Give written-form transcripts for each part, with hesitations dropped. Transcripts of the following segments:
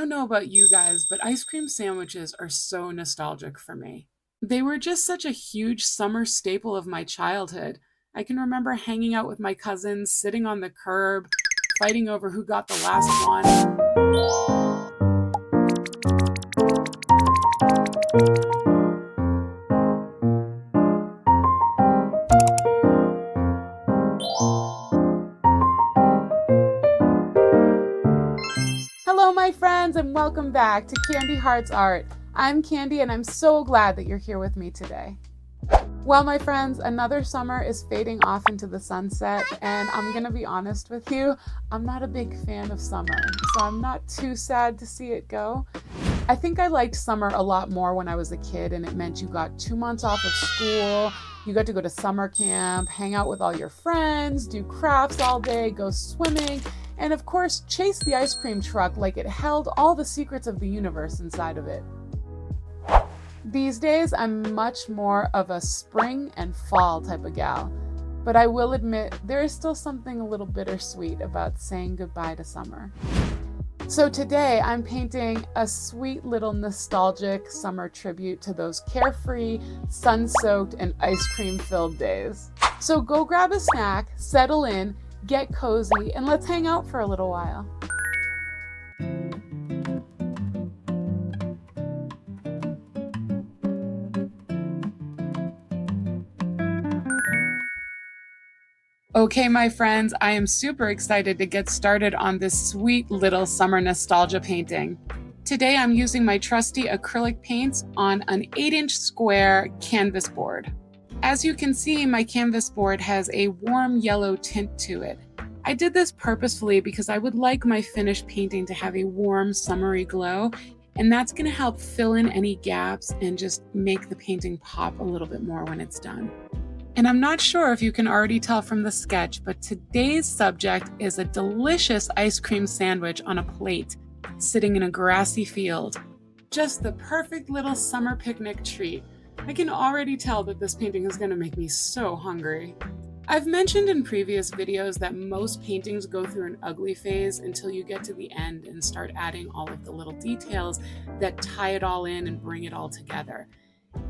I don't know about you guys, but ice cream sandwiches are so nostalgic for me. They were just such a huge summer staple of my childhood. I can remember hanging out with my cousins, sitting on the curb, fighting over who got the last one. Hello, my friends, and welcome back to Candy Hearts Art. I'm Candy, and I'm so glad that you're here with me today. Well, my friends, another summer is fading off into the sunset, and I'm gonna be honest with you, I'm not a big fan of summer, so I'm not too sad to see it go. I think I liked summer a lot more when I was a kid, and it meant you got 2 months off of school, you got to go to summer camp, hang out with all your friends, do crafts all day, go swimming, and of course, chase the ice cream truck like it held all the secrets of the universe inside of it. These days, I'm much more of a spring and fall type of gal, but I will admit there is still something a little bittersweet about saying goodbye to summer. So today, I'm painting a sweet little nostalgic summer tribute to those carefree, sun-soaked, and ice cream-filled days. So go grab a snack, settle in, get cozy, and let's hang out for a little while. Okay, my friends, I am super excited to get started on this sweet little summer nostalgia painting. Today I'm using my trusty acrylic paints on an 8-inch square canvas board. As you can see, my canvas board has a warm yellow tint to it. I did this purposefully because I would like my finished painting to have a warm, summery glow, and that's going to help fill in any gaps and just make the painting pop a little bit more when it's done. And I'm not sure if you can already tell from the sketch, but today's subject is a delicious ice cream sandwich on a plate, sitting in a grassy field. Just the perfect little summer picnic treat. I can already tell that this painting is going to make me so hungry. I've mentioned in previous videos that most paintings go through an ugly phase until you get to the end and start adding all of the little details that tie it all in and bring it all together.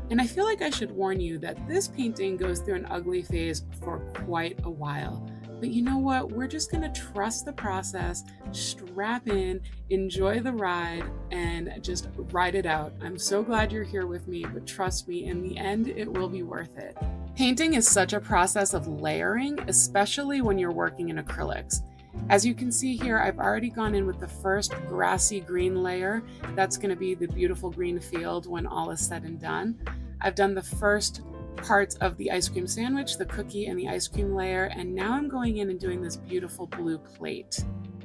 And I feel like I should warn you that this painting goes through an ugly phase for quite a while. But you know what? We're just going to trust the process, strap in, enjoy the ride, and just ride it out. I'm so glad you're here with me, but trust me, in the end, it will be worth it. Painting is such a process of layering, especially when you're working in acrylics. As you can see here, I've already gone in with the first grassy green layer. That's going to be the beautiful green field when all is said and done. I've done the first parts of the ice cream sandwich, the cookie and the ice cream layer, and now I'm going in and doing this beautiful blue plate.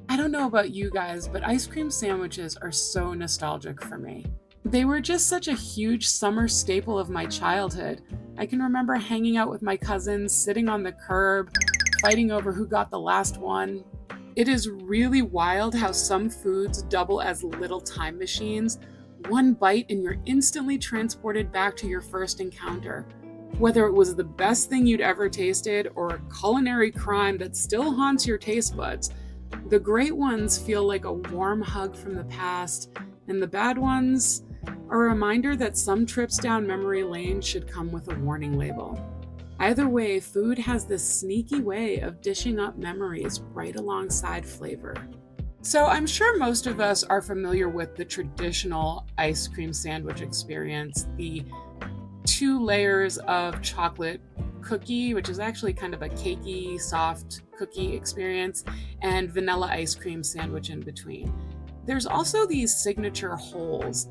I don't know about you guys, but ice cream sandwiches are so nostalgic for me. They were just such a huge summer staple of my childhood. I can remember hanging out with my cousins, sitting on the curb, fighting over who got the last one. It is really wild how some foods double as little time machines. One bite and you're instantly transported back to your first encounter. Whether it was the best thing you'd ever tasted or a culinary crime that still haunts your taste buds, the great ones feel like a warm hug from the past, and the bad ones are a reminder that some trips down memory lane should come with a warning label. Either way, food has this sneaky way of dishing up memories right alongside flavor. So I'm sure most of us are familiar with the traditional ice cream sandwich experience, the 2 layers of chocolate cookie, which is actually kind of a cakey, soft cookie experience, and vanilla ice cream sandwich in between. There's also these signature holes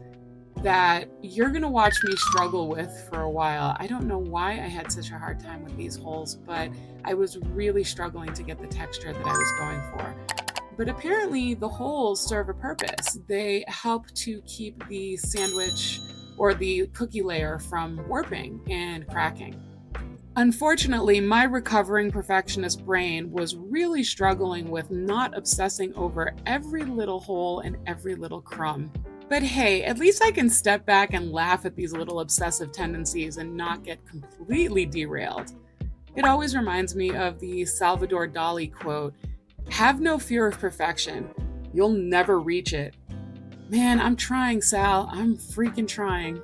that you're going to watch me struggle with for a while. I don't know why I had such a hard time with these holes, but I was really struggling to get the texture that I was going for. But apparently the holes serve a purpose. They help to keep the sandwich or the cookie layer from warping and cracking. Unfortunately, my recovering perfectionist brain was really struggling with not obsessing over every little hole and every little crumb. But hey, at least I can step back and laugh at these little obsessive tendencies and not get completely derailed. It always reminds me of the Salvador Dali quote, "Have no fear of perfection. You'll never reach it." Man, I'm trying, Sal. I'm freaking trying.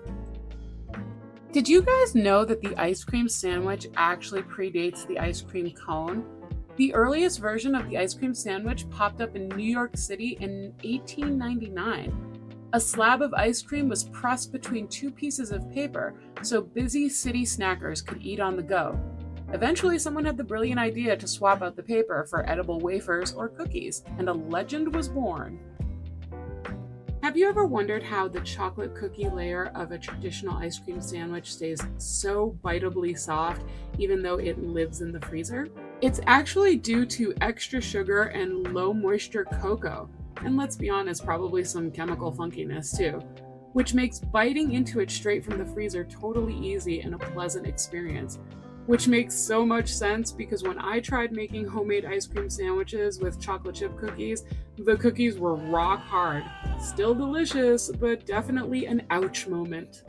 Did you guys know that the ice cream sandwich actually predates the ice cream cone? The earliest version of the ice cream sandwich popped up in New York City in 1899. A slab of ice cream was pressed between two pieces of paper so busy city snackers could eat on the go. Eventually, someone had the brilliant idea to swap out the paper for edible wafers or cookies, and a legend was born. Have you ever wondered how the chocolate cookie layer of a traditional ice cream sandwich stays so bitably soft even though it lives in the freezer? It's actually due to extra sugar and low moisture cocoa, and let's be honest, probably some chemical funkiness too, which makes biting into it straight from the freezer totally easy and a pleasant experience. Which makes so much sense because when I tried making homemade ice cream sandwiches with chocolate chip cookies, the cookies were rock hard. Still delicious, but definitely an ouch moment.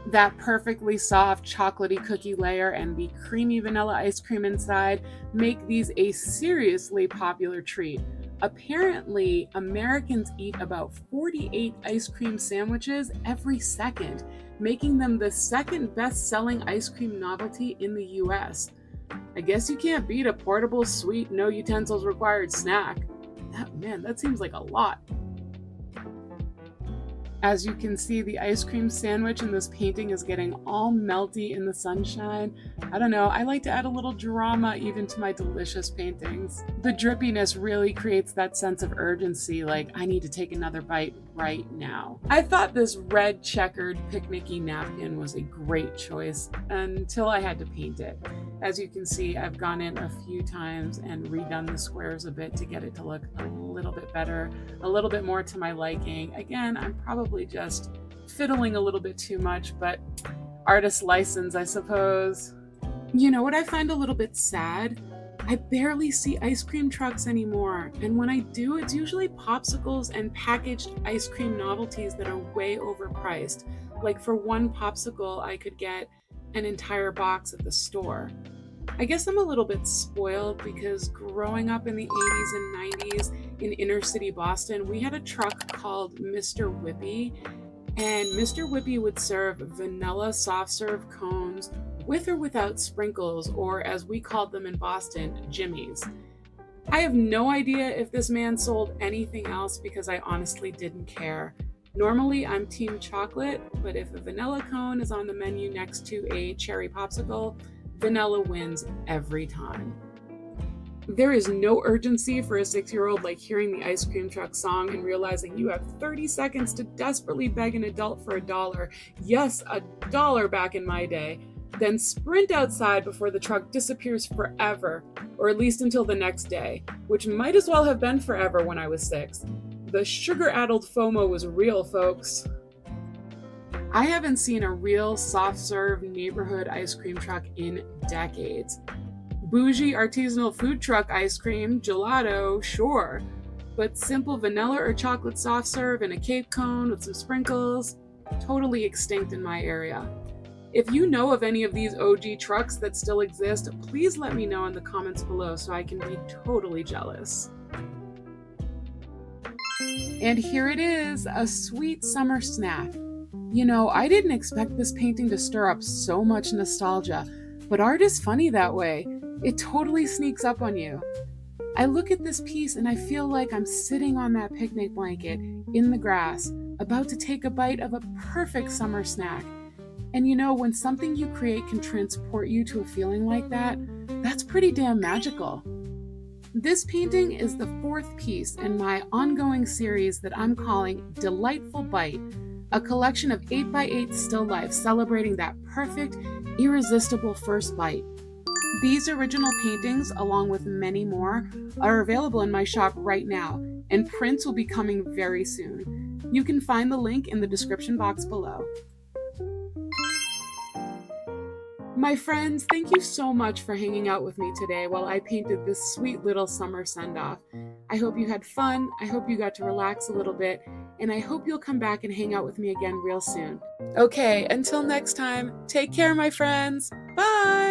That perfectly soft chocolatey cookie layer and the creamy vanilla ice cream inside make these a seriously popular treat. Apparently, Americans eat about 48 ice cream sandwiches every second, making them the second best selling ice cream novelty in the US. I guess you can't beat a portable, sweet, no utensils required snack. That seems like a lot. As you can see, the ice cream sandwich in this painting is getting all melty in the sunshine. I don't know, I like to add a little drama even to my delicious paintings. The drippiness really creates that sense of urgency, like I need to take another bite right now. I thought this red checkered picnicky napkin was a great choice until I had to paint it. As you can see, I've gone in a few times and redone the squares a bit to get it to look a little bit better, a little bit more to my liking. Again, I'm probably just fiddling a little bit too much, but artist license, I suppose. You know what I find a little bit sad? I barely see ice cream trucks anymore, and when I do, it's usually popsicles and packaged ice cream novelties that are way overpriced. Like for one popsicle, I could get an entire box at the store. I guess I'm a little bit spoiled because growing up in the 80s and 90s in inner city Boston, we had a truck called Mr. Whippy, and Mr. Whippy would serve vanilla soft serve cones with or without sprinkles, or as we called them in Boston, jimmies. I have no idea if this man sold anything else because I honestly didn't care. Normally, I'm team chocolate, but if a vanilla cone is on the menu next to a cherry popsicle, vanilla wins every time. There is no urgency for a 6-year-old like hearing the ice cream truck song and realizing you have 30 seconds to desperately beg an adult for $1. Yes, $1 back in my day. Then sprint outside before the truck disappears forever, or at least until the next day, which might as well have been forever when I was 6. The sugar-addled FOMO was real, folks. I haven't seen a real soft-serve neighborhood ice cream truck in decades. Bougie artisanal food truck ice cream, gelato, sure, but simple vanilla or chocolate soft serve in a Cape cone with some sprinkles, totally extinct in my area. If you know of any of these OG trucks that still exist, please let me know in the comments below so I can be totally jealous. And here it is, a sweet summer snack. You know, I didn't expect this painting to stir up so much nostalgia, but art is funny that way. It totally sneaks up on you. I look at this piece and I feel like I'm sitting on that picnic blanket in the grass, about to take a bite of a perfect summer snack. And you know, when something you create can transport you to a feeling like that, that's pretty damn magical. This painting is the 4th piece in my ongoing series that I'm calling Delightful Bite, a collection of 8x8 still lifes celebrating that perfect, irresistible first bite. These original paintings, along with many more, are available in my shop right now, and prints will be coming very soon. You can find the link in the description box below. My friends, thank you so much for hanging out with me today while I painted this sweet little summer send-off. I hope you had fun, I hope you got to relax a little bit, and I hope you'll come back and hang out with me again real soon. Okay, until next time, take care, my friends. Bye!